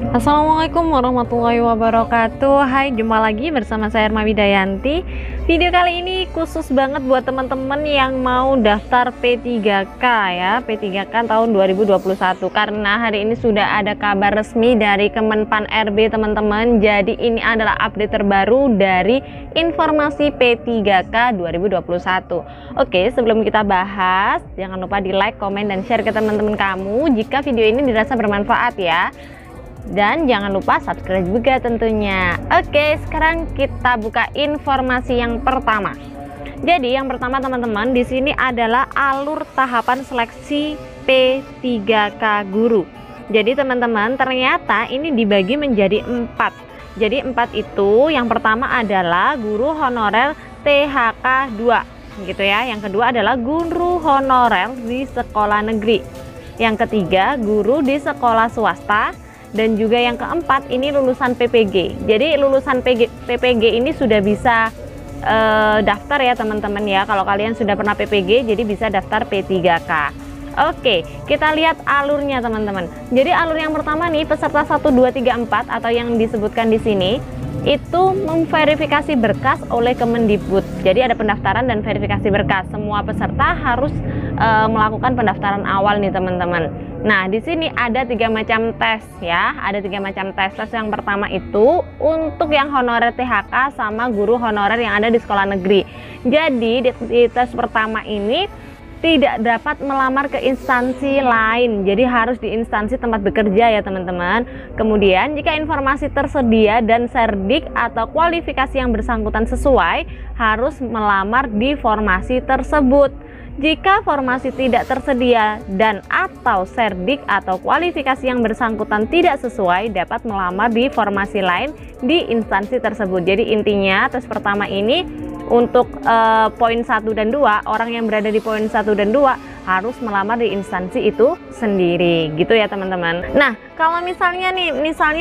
Assalamualaikum warahmatullahi wabarakatuh. Hai, jumpa lagi bersama saya Erma Widayanti. Video kali ini khusus banget buat teman-teman yang mau daftar P3K ya, P3K tahun 2021. Karena hari ini sudah ada kabar resmi dari Kemenpan RB teman-teman. Jadi ini adalah update terbaru dari informasi P3K 2021. Oke, sebelum kita bahas, jangan lupa di like, komen, dan share ke teman-teman kamu jika video ini dirasa bermanfaat ya. Dan jangan lupa subscribe juga tentunya. Oke, sekarang kita buka informasi yang pertama. Jadi yang pertama teman-teman, di sini adalah alur tahapan seleksi P3K guru. Jadi teman-teman, ternyata ini dibagi menjadi 4. Jadi 4 itu, yang pertama adalah guru honorer THK 2 gitu ya. Yang kedua adalah guru honorer di sekolah negeri. Yang ketiga, guru di sekolah swasta. Dan juga yang keempat ini lulusan PPG. Jadi lulusan PPG ini sudah bisa daftar ya teman-teman ya. Kalau kalian sudah pernah PPG, jadi bisa daftar P3K. Oke, kita lihat alurnya teman-teman. Jadi alur yang pertama nih, peserta 1, 2, 3, 4 atau yang disebutkan di sini itu memverifikasi berkas oleh Kemendikbud. Jadi ada pendaftaran dan verifikasi berkas. Semua peserta harus melakukan pendaftaran awal nih teman-teman. Nah, di sini ada 3 macam tes ya. Ada 3 macam tes. Tes yang pertama itu untuk yang honorer THK sama guru honorer yang ada di sekolah negeri. Jadi di tes pertama ini tidak dapat melamar ke instansi lain, jadi harus di instansi tempat bekerja ya teman-teman. Kemudian jika informasi tersedia dan serdik atau kualifikasi yang bersangkutan sesuai, harus melamar di formasi tersebut. Jika formasi tidak tersedia dan atau serdik atau kualifikasi yang bersangkutan tidak sesuai, dapat melamar di formasi lain di instansi tersebut. Jadi intinya tes pertama ini untuk poin 1 dan 2, orang yang berada di poin 1 dan 2 harus melamar di instansi itu sendiri gitu ya teman-teman. Nah, kalau misalnya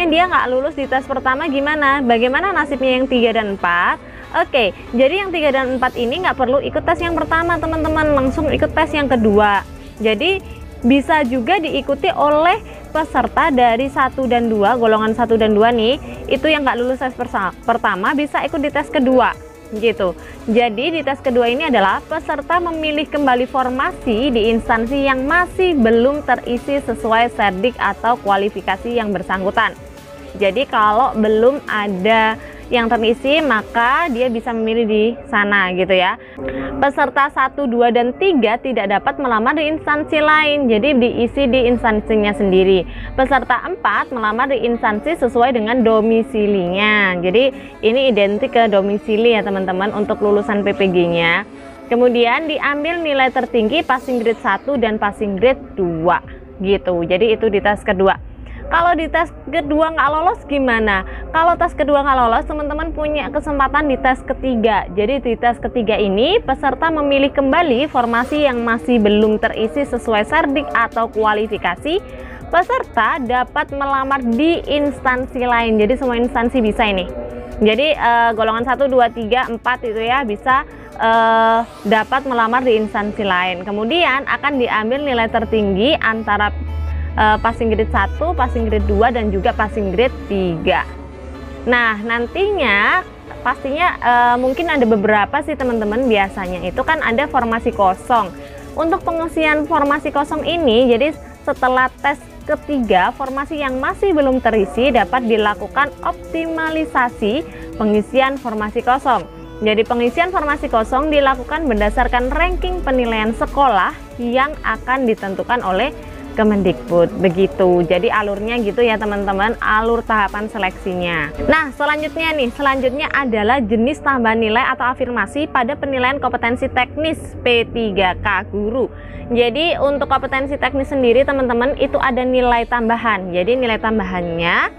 dia nggak lulus di tes pertama gimana? Bagaimana nasibnya yang 3 dan 4? Oke, jadi yang 3 dan 4 ini nggak perlu ikut tes yang pertama teman-teman, langsung ikut tes yang kedua. Jadi bisa juga diikuti oleh peserta dari 1 dan 2, golongan 1 dan 2 nih, itu yang nggak lulus tes pertama bisa ikut di tes kedua gitu. Jadi di tes kedua ini adalah peserta memilih kembali formasi di instansi yang masih belum terisi sesuai serdik atau kualifikasi yang bersangkutan. Jadi kalau belum ada yang terisi, maka dia bisa memilih di sana gitu ya. Peserta 1, 2, dan 3 tidak dapat melamar di instansi lain, jadi diisi di instansinya sendiri. Peserta 4 melamar di instansi sesuai dengan domisilinya. Jadi ini identik ke domisili ya teman-teman untuk lulusan PPG-nya. Kemudian diambil nilai tertinggi passing grade 1 dan passing grade 2 gitu. Jadi itu di tes kedua. Kalau di tes kedua nggak lolos gimana? Kalau tes kedua nggak lolos, teman-teman punya kesempatan di tes ketiga. Jadi di tes ketiga ini, peserta memilih kembali formasi yang masih belum terisi sesuai serdik atau kualifikasi. Peserta dapat melamar di instansi lain. Jadi semua instansi bisa ini. Jadi golongan 1, 2, 3, 4 itu ya bisa dapat melamar di instansi lain. Kemudian akan diambil nilai tertinggi antara passing grade 1, passing grade 2, dan juga passing grade 3. Nah, nantinya pastinya mungkin ada beberapa sih teman-teman, biasanya itu kan ada formasi kosong. Untuk pengisian formasi kosong ini, jadi setelah tes ketiga, formasi yang masih belum terisi dapat dilakukan optimalisasi pengisian formasi kosong. Jadi pengisian formasi kosong dilakukan berdasarkan ranking penilaian sekolah yang akan ditentukan oleh Kemendikbud begitu. Jadi alurnya gitu ya teman-teman, alur tahapan seleksinya. Nah, selanjutnya adalah jenis tambahan nilai atau afirmasi pada penilaian kompetensi teknis P3K guru. Jadi untuk kompetensi teknis sendiri teman-teman itu ada nilai tambahan. Jadi nilai tambahannya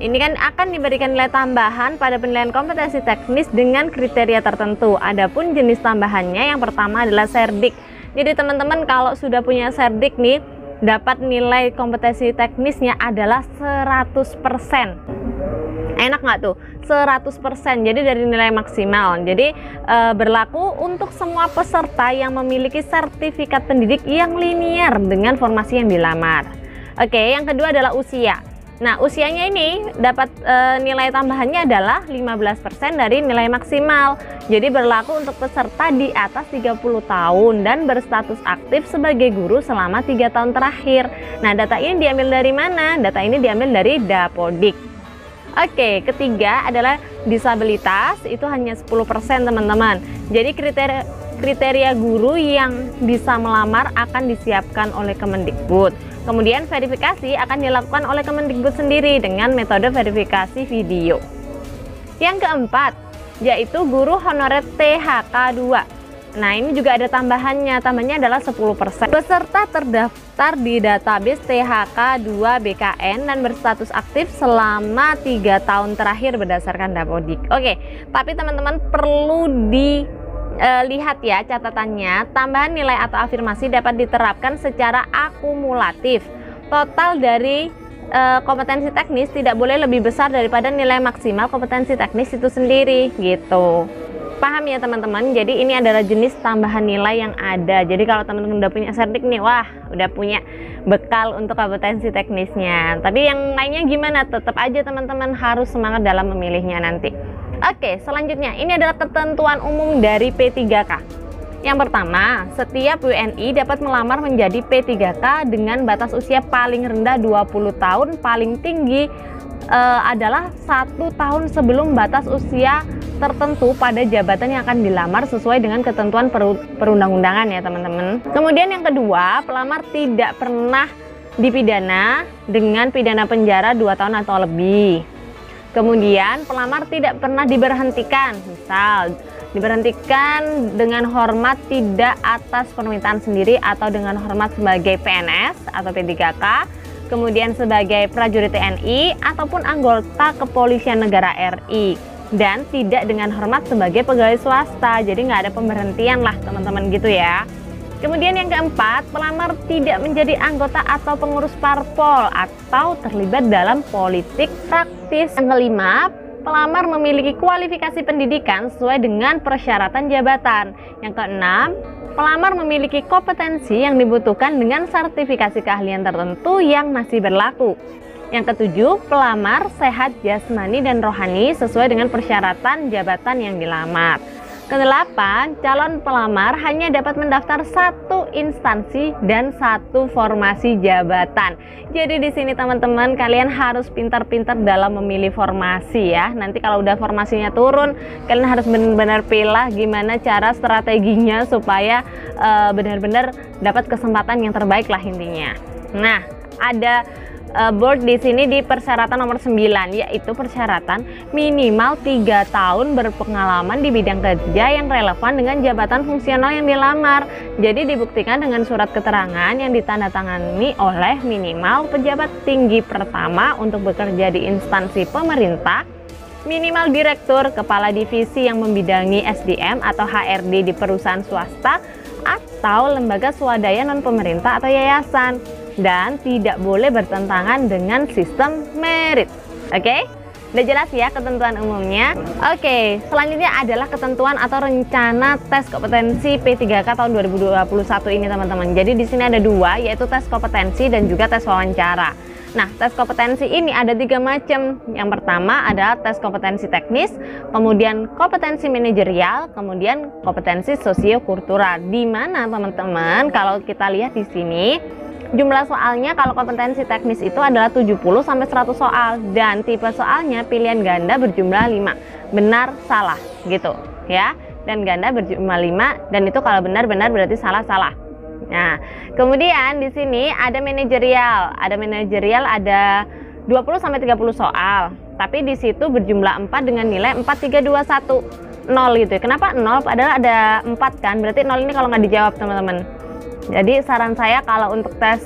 ini kan akan diberikan nilai tambahan pada penilaian kompetensi teknis dengan kriteria tertentu. Adapun jenis tambahannya yang pertama adalah serdik. Jadi teman-teman kalau sudah punya serdik nih, dapat nilai kompetensi teknisnya adalah 100%. Enak nggak tuh? 100%, jadi dari nilai maksimal. Jadi berlaku untuk semua peserta yang memiliki sertifikat pendidik yang linear dengan formasi yang dilamar. Oke, yang kedua adalah usia. Nah, usianya ini dapat nilai tambahannya adalah 15% dari nilai maksimal. Jadi berlaku untuk peserta di atas 30 tahun dan berstatus aktif sebagai guru selama 3 tahun terakhir. Nah, data ini diambil dari mana? Data ini diambil dari Dapodik. Oke, ketiga adalah disabilitas, itu hanya 10% teman-teman. Jadi kriteria guru yang bisa melamar akan disiapkan oleh Kemendikbud. Kemudian verifikasi akan dilakukan oleh Kemendikbud sendiri dengan metode verifikasi video. Yang keempat, yaitu guru honorer THK 2. Nah, ini juga ada tambahannya adalah 10%. Peserta terdaftar di database THK 2 BKN dan berstatus aktif selama 3 tahun terakhir berdasarkan Dapodik. Oke, tapi teman-teman perlu lihat ya catatannya, tambahan nilai atau afirmasi dapat diterapkan secara akumulatif. Total dari kompetensi teknis tidak boleh lebih besar daripada nilai maksimal kompetensi teknis itu sendiri gitu. Paham ya teman-teman? Jadi ini adalah jenis tambahan nilai yang ada. Jadi kalau teman-teman udah punya sertik nih, wah udah punya bekal untuk kompetensi teknisnya. Tapi yang lainnya gimana? Tetap aja teman-teman harus semangat dalam memilihnya nanti. Oke, selanjutnya ini adalah ketentuan umum dari P3K. Yang pertama, setiap WNI dapat melamar menjadi P3K dengan batas usia paling rendah 20 tahun, paling tinggi adalah 1 tahun sebelum batas usia tertentu pada jabatan yang akan dilamar sesuai dengan ketentuan perundang-undangan ya teman-teman. Kemudian yang kedua, pelamar tidak pernah dipidana dengan pidana penjara 2 tahun atau lebih. Kemudian pelamar tidak pernah diberhentikan, misal diberhentikan dengan hormat tidak atas permintaan sendiri atau dengan hormat sebagai PNS atau P3K, kemudian sebagai prajurit TNI ataupun anggota kepolisian negara RI, dan tidak dengan hormat sebagai pegawai swasta. Jadi nggak ada pemberhentian lah teman-teman gitu ya. Kemudian yang keempat, pelamar tidak menjadi anggota atau pengurus parpol atau terlibat dalam politik praktis. Yang kelima, pelamar memiliki kualifikasi pendidikan sesuai dengan persyaratan jabatan. Yang keenam, pelamar memiliki kompetensi yang dibutuhkan dengan sertifikasi keahlian tertentu yang masih berlaku. Yang ketujuh, pelamar sehat jasmani dan rohani sesuai dengan persyaratan jabatan yang dilamar. Kedelapan, calon pelamar hanya dapat mendaftar 1 instansi dan 1 formasi jabatan. Jadi di sini teman-teman kalian harus pintar-pintar dalam memilih formasi ya. Nanti kalau udah formasinya turun, kalian harus benar-benar pilih gimana cara strateginya supaya benar-benar dapat kesempatan yang terbaik lah intinya. Nah, ada board di sini di persyaratan nomor 9, yaitu persyaratan minimal 3 tahun berpengalaman di bidang kerja yang relevan dengan jabatan fungsional yang dilamar. Jadi dibuktikan dengan surat keterangan yang ditandatangani oleh minimal pejabat tinggi pertama untuk bekerja di instansi pemerintah, minimal direktur, kepala divisi yang membidangi SDM atau HRD di perusahaan swasta atau lembaga swadaya non pemerintah atau yayasan, dan tidak boleh bertentangan dengan sistem merit. Oke? Udah jelas ya ketentuan umumnya? Oke, selanjutnya adalah ketentuan atau rencana tes kompetensi P3K tahun 2021 ini teman-teman. Jadi di sini ada 2, yaitu tes kompetensi dan juga tes wawancara. Nah, tes kompetensi ini ada 3 macam. Yang pertama adalah tes kompetensi teknis, kemudian kompetensi manajerial, kemudian kompetensi sosiokultural. Di mana teman-teman kalau kita lihat di sini, jumlah soalnya kalau kompetensi teknis itu adalah 70 sampai 100 soal, dan tipe soalnya pilihan ganda berjumlah 5. Benar salah gitu ya. Dan ganda berjumlah 5, dan itu kalau benar-benar berarti salah-salah. Nah, kemudian di sini ada manajerial. Ada manajerial ada 20 sampai 30 soal. Tapi di situ berjumlah 4 dengan nilai 4, 3, 2, 1. 0 gitu. Kenapa 0? Padahal ada 4 kan. Berarti 0 ini kalau nggak dijawab teman-teman. Jadi saran saya kalau untuk tes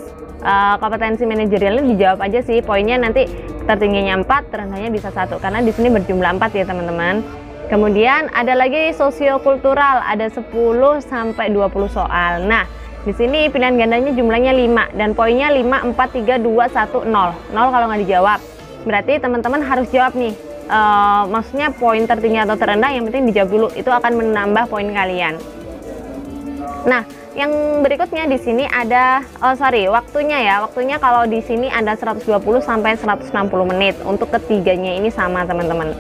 kompetensi manajerialnya dijawab aja sih. Poinnya nanti tertingginya 4, terendahnya bisa 1. Karena di sini berjumlah 4 ya teman-teman. Kemudian ada lagi sosiokultural, ada 10 sampai 20 soal. Nah, di sini pilihan gandanya jumlahnya 5 dan poinnya 5, 4, 3, 2, 1, 0. 0 kalau nggak dijawab. Berarti teman-teman harus jawab nih. maksudnya poin tertinggi atau terendah, yang penting dijawab dulu, itu akan menambah poin kalian. Nah, yang berikutnya di sini ada waktunya ya. Waktunya kalau di sini ada 120 sampai 160 menit. Untuk ketiganya ini sama, teman-teman.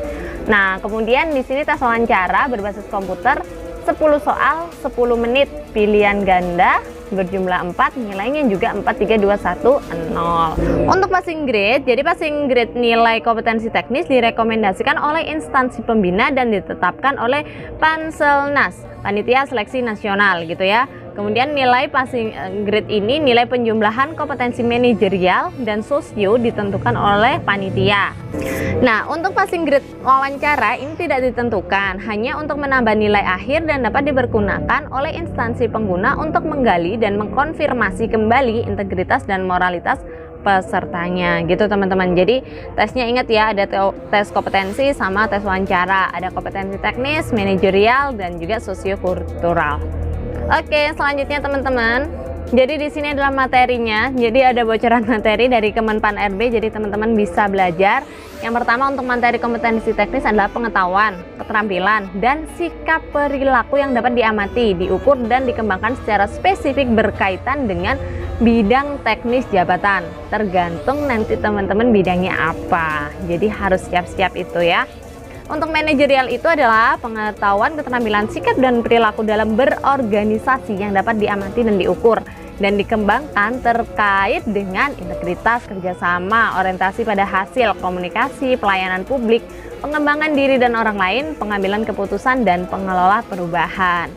Nah, kemudian di sini tes wawancara berbasis komputer, 10 soal, 10 menit, pilihan ganda, berjumlah 4, nilainya juga 4, 3, 2, 1, 0. Untuk passing grade, jadi passing grade nilai kompetensi teknis direkomendasikan oleh instansi pembina dan ditetapkan oleh Panselnas, Panitia Seleksi Nasional gitu ya. Kemudian nilai passing grade ini nilai penjumlahan kompetensi manajerial dan sosio ditentukan oleh panitia. Nah, untuk passing grade wawancara ini tidak ditentukan, hanya untuk menambah nilai akhir dan dapat dipergunakan oleh instansi pengguna untuk menggali dan mengkonfirmasi kembali integritas dan moralitas pesertanya gitu, teman-teman. Jadi tesnya ingat ya, ada tes kompetensi sama tes wawancara, ada kompetensi teknis, manajerial, dan juga sosiokultural. Oke, selanjutnya teman-teman. Jadi di sini adalah materinya. Jadi ada bocoran materi dari Kemenpan RB, jadi teman-teman bisa belajar. Yang pertama untuk materi kompetensi teknis adalah pengetahuan, keterampilan, dan sikap perilaku yang dapat diamati, diukur, dan dikembangkan secara spesifik berkaitan dengan bidang teknis jabatan. Tergantung nanti teman-teman bidangnya apa. Jadi harus siap-siap itu ya. Untuk manajerial itu adalah pengetahuan, keterampilan, sikap, dan perilaku dalam berorganisasi yang dapat diamati dan diukur dan dikembangkan terkait dengan integritas, kerjasama, orientasi pada hasil, komunikasi, pelayanan publik, pengembangan diri dan orang lain, pengambilan keputusan, dan pengelola perubahan.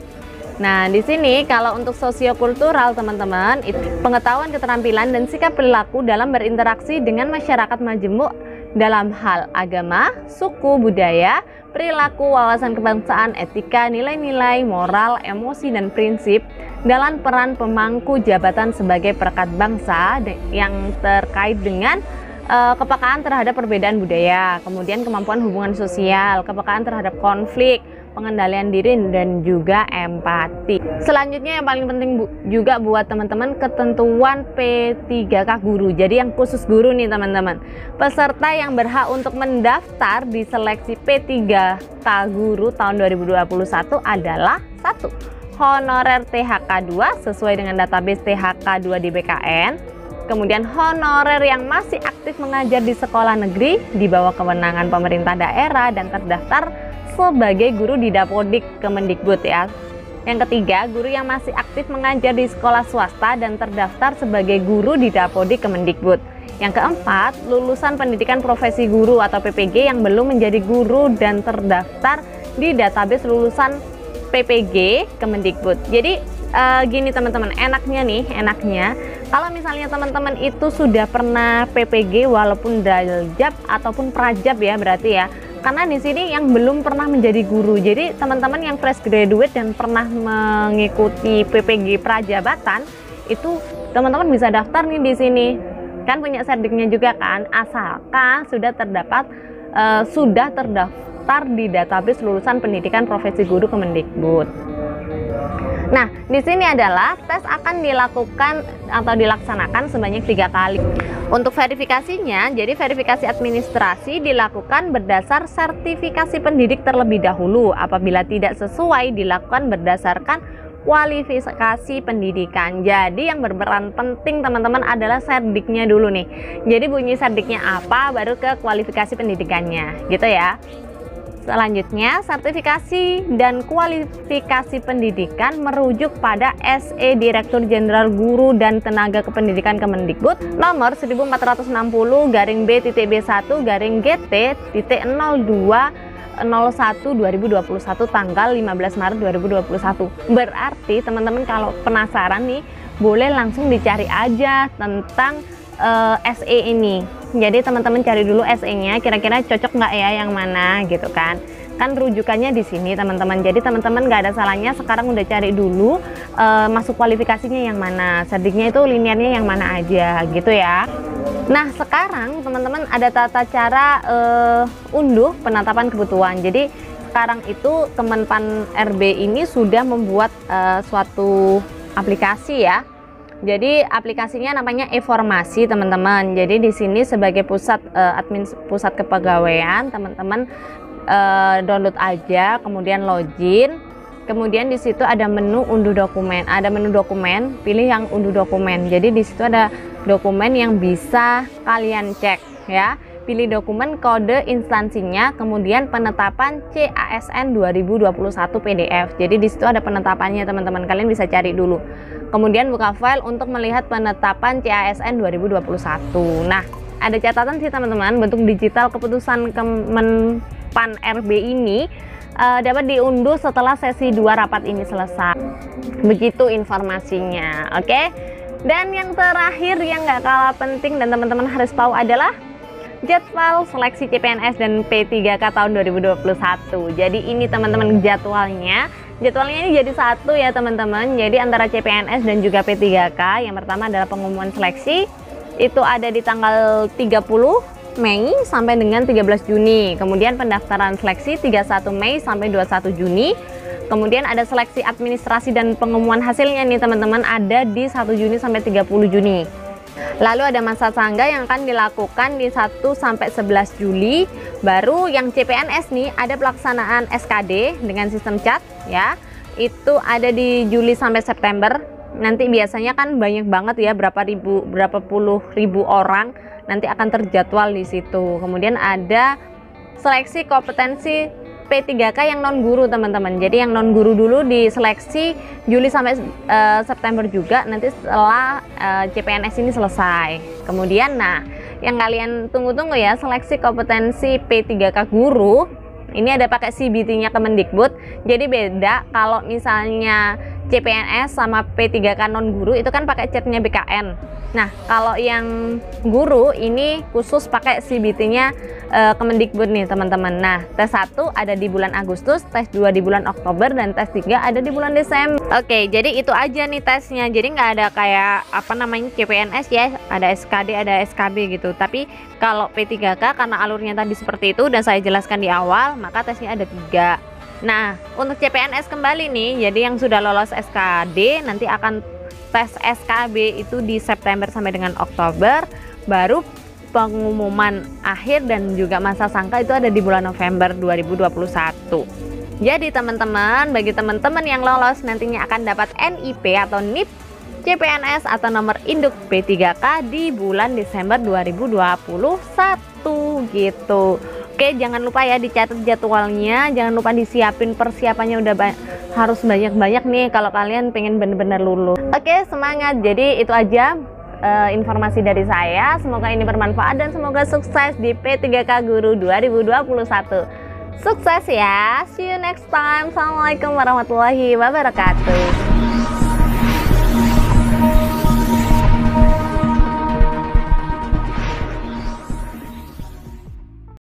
Nah, di sini kalau untuk sosiokultural teman-teman, itu pengetahuan, keterampilan, dan sikap perilaku dalam berinteraksi dengan masyarakat majemuk dalam hal agama, suku, budaya, perilaku, wawasan kebangsaan, etika, nilai-nilai, moral, emosi, dan prinsip dalam peran pemangku jabatan sebagai perekat bangsa yang terkait dengan kepekaan terhadap perbedaan budaya, kemudian kemampuan hubungan sosial, kepekaan terhadap konflik, pengendalian diri, dan juga empati. Selanjutnya yang paling penting juga buat teman-teman, ketentuan P3K guru. Jadi yang khusus guru nih teman-teman. Peserta yang berhak untuk mendaftar di seleksi P3K guru tahun 2021 adalah 1. Honorer THK 2 sesuai dengan database THK 2 di BKN. Kemudian honorer yang masih aktif mengajar di sekolah negeri di bawah kewenangan pemerintah daerah dan terdaftar sebagai guru di Dapodik Kemendikbud ya. Yang ketiga, guru yang masih aktif mengajar di sekolah swasta dan terdaftar sebagai guru di Dapodik Kemendikbud. Yang keempat, lulusan pendidikan profesi guru atau PPG yang belum menjadi guru dan terdaftar di database lulusan PPG Kemendikbud. Jadi gini teman-teman, enaknya kalau misalnya teman-teman itu sudah pernah PPG walaupun daljab ataupun prajab ya berarti ya. Karena di sini yang belum pernah menjadi guru. Jadi teman-teman yang fresh graduate dan pernah mengikuti PPG prajabatan itu teman-teman bisa daftar nih di sini. Kan punya serdiknya juga kan, asalkan sudah terdaftar di database lulusan pendidikan profesi guru Kemendikbud. Nah, di sini adalah tes akan dilakukan atau dilaksanakan sebanyak 3 kali. Untuk verifikasinya, jadi verifikasi administrasi dilakukan berdasar sertifikasi pendidik terlebih dahulu. Apabila tidak sesuai, dilakukan berdasarkan kualifikasi pendidikan. Jadi yang berperan penting teman-teman adalah serdiknya dulu nih. Jadi bunyi serdiknya apa, baru ke kualifikasi pendidikannya, gitu ya. Selanjutnya, sertifikasi dan kualifikasi pendidikan merujuk pada SE Direktur Jenderal Guru dan Tenaga Kependidikan Kemendikbud nomor 1461-BT-TB1-GT.0201-2021 tanggal 15 Maret 2021. Berarti teman-teman kalau penasaran nih, boleh langsung dicari aja tentang SE ini. Jadi teman-teman cari dulu SE-nya, kira-kira cocok nggak ya yang mana gitu kan. Kan rujukannya di sini teman-teman. Jadi teman-teman nggak ada salahnya sekarang udah cari dulu masuk kualifikasinya yang mana, serdiknya itu linearnya yang mana aja gitu ya. Nah sekarang teman-teman ada tata cara unduh penetapan kebutuhan. Jadi sekarang itu Kemenpan RB ini sudah membuat suatu aplikasi ya. Jadi aplikasinya namanya e-formasi teman-teman. Jadi di sini sebagai pusat admin pusat kepegawaian, teman-teman download aja, kemudian login. Kemudian di situ ada menu unduh dokumen. Ada menu dokumen, pilih yang unduh dokumen. Jadi di situ ada dokumen yang bisa kalian cek ya. Pilih dokumen, kode instansinya, kemudian penetapan CASN 2021 PDF. Jadi di situ ada penetapannya teman-teman. Kalian bisa cari dulu. Kemudian buka file untuk melihat penetapan CASN 2021. Nah, ada catatan sih teman-teman, bentuk digital keputusan Kemenpan RB ini dapat diunduh setelah sesi 2 rapat ini selesai. Begitu informasinya, oke? Dan yang terakhir yang nggak kalah penting dan teman-teman harus tahu adalah jadwal seleksi CPNS dan P3K tahun 2021. Jadi ini teman-teman jadwalnya ini jadi satu ya teman-teman. Jadi antara CPNS dan juga P3K, yang pertama adalah pengumuman seleksi itu ada di tanggal 30 Mei sampai dengan 13 Juni. Kemudian pendaftaran seleksi 31 Mei sampai 21 Juni. Kemudian ada seleksi administrasi dan pengumuman hasilnya nih teman-teman, ada di 1 Juni sampai 30 Juni. Lalu ada masa sangga yang akan dilakukan di 1 sampai 11 Juli. Baru yang CPNS nih ada pelaksanaan SKD dengan sistem chat ya. Itu ada di Juli sampai September. Nanti biasanya kan banyak banget ya, berapa puluh ribu orang nanti akan terjadwal di situ. Kemudian ada seleksi kompetensi P3K yang non guru teman-teman. Jadi yang non guru dulu diseleksi Juli sampai September juga, nanti setelah CPNS ini selesai. Kemudian nah yang kalian tunggu-tunggu ya, seleksi kompetensi P3K guru ini ada pakai CBT-nya Kemendikbud. Jadi beda kalau misalnya CPNS sama P3K non guru itu kan pakai chatnya BKN. Nah kalau yang guru ini khusus pakai CBT-nya Kemendikbud nih teman-teman. Nah tes 1 ada di bulan Agustus, tes 2 di bulan Oktober, dan tes 3 ada di bulan Desember. Oke, jadi itu aja nih tesnya. Jadi nggak ada kayak apa namanya CPNS ya, ada SKD, ada SKB gitu. Tapi kalau P3K karena alurnya tadi seperti itu dan saya jelaskan di awal, maka tesnya ada 3. Nah untuk CPNS kembali nih, jadi yang sudah lolos SKD nanti akan tes SKB itu di September sampai dengan Oktober. Baru pengumuman akhir dan juga masa sangka itu ada di bulan November 2021. Jadi teman-teman, bagi teman-teman yang lolos nantinya akan dapat NIP atau NIP CPNS atau nomor induk P3K di bulan Desember 2021 gitu. Oke, jangan lupa ya dicatat jadwalnya, jangan lupa disiapin persiapannya, udah harus banyak-banyak nih kalau kalian pengen bener-bener lulus. Oke, semangat. Jadi itu aja informasi dari saya. Semoga ini bermanfaat dan semoga sukses di P3K Guru 2021. Sukses ya. See you next time. Assalamualaikum warahmatullahi wabarakatuh.